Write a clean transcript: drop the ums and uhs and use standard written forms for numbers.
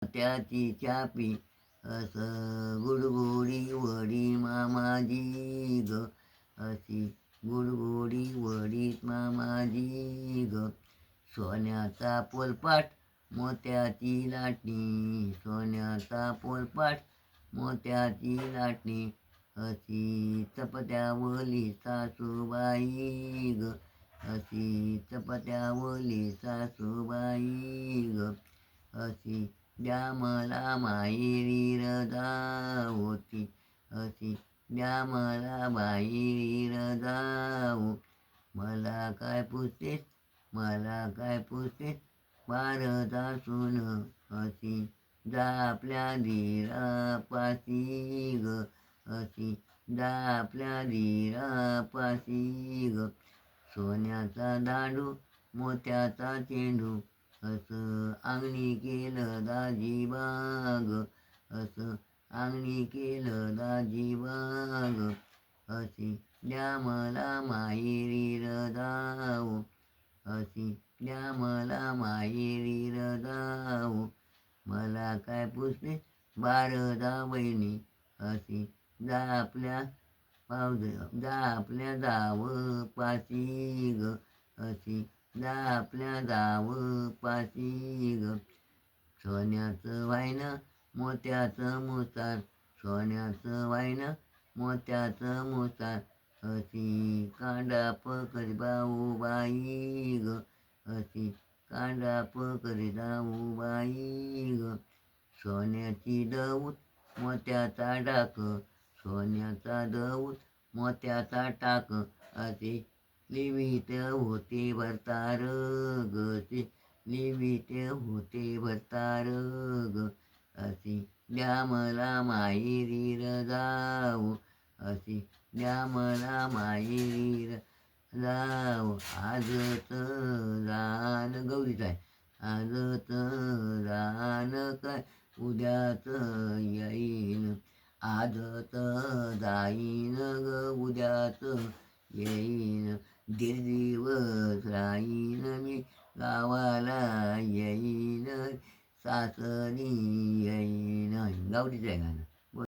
त्याची चापी असं गुडगुडी वडी मामाजी ग, अशी गुडगुडी वडीत मामाजी ग. सोन्याचा पोलपाट मोत्याची लाटणी, सोन्याचा पोलपाट मोत्याची लाटणी, अशी चपत्यावली सासूबाई ग, अशी चपत्यावली सासूबाई ग. अशी द्या मला माहेरी रजा होती, अशी द्या मला माहेरी रजा हो. मला काय पुसतेस, मला काय पुसतेस, बारता सून, अशी जा आपल्या धीरापासी ग, अशी जा आपल्या धीरापासी ग. सोन्याचा दांडू मोत्याचा चेंडू, असं अंगणी केलं दाजीबाग, असं अंगणी केलं दाजीबाग. अशी द्या मला माहेरी रजाऊ, अशी द्या मला माहेरी रजाऊ. मला काय पुसते बारदा बहिणी, अशी जा आपल्या जा आपल्या जाव पाशी ग, अशी जा आपल्या जाव पाशी ग. सोन्याचं वायनं मोत्याचं मुसार, सोन्याचं वायनं मोत्याचं मुसार, अशी कांडाप करी बाई ग, अशी कांडाप करी बाई ग. सोन्याची दौत मोत्याचा डाक, सोन्याचा दौत मोत्याचा टाक, असे लिवीत होते भरतार ग, ते लिवीत होते भरतार ग. अशी द्या मला माहेरी रजाऊ, अशी द्या मला माहेरी रजाऊ. आजच रान गौरीच आहे, आजच रान काय उद्याच येईन, आजच जाईन ग उद्याच येईन. दीड दिवस राहीन मी गावाला येईन, सासरी येईन. गावडीचं आहे गाणं.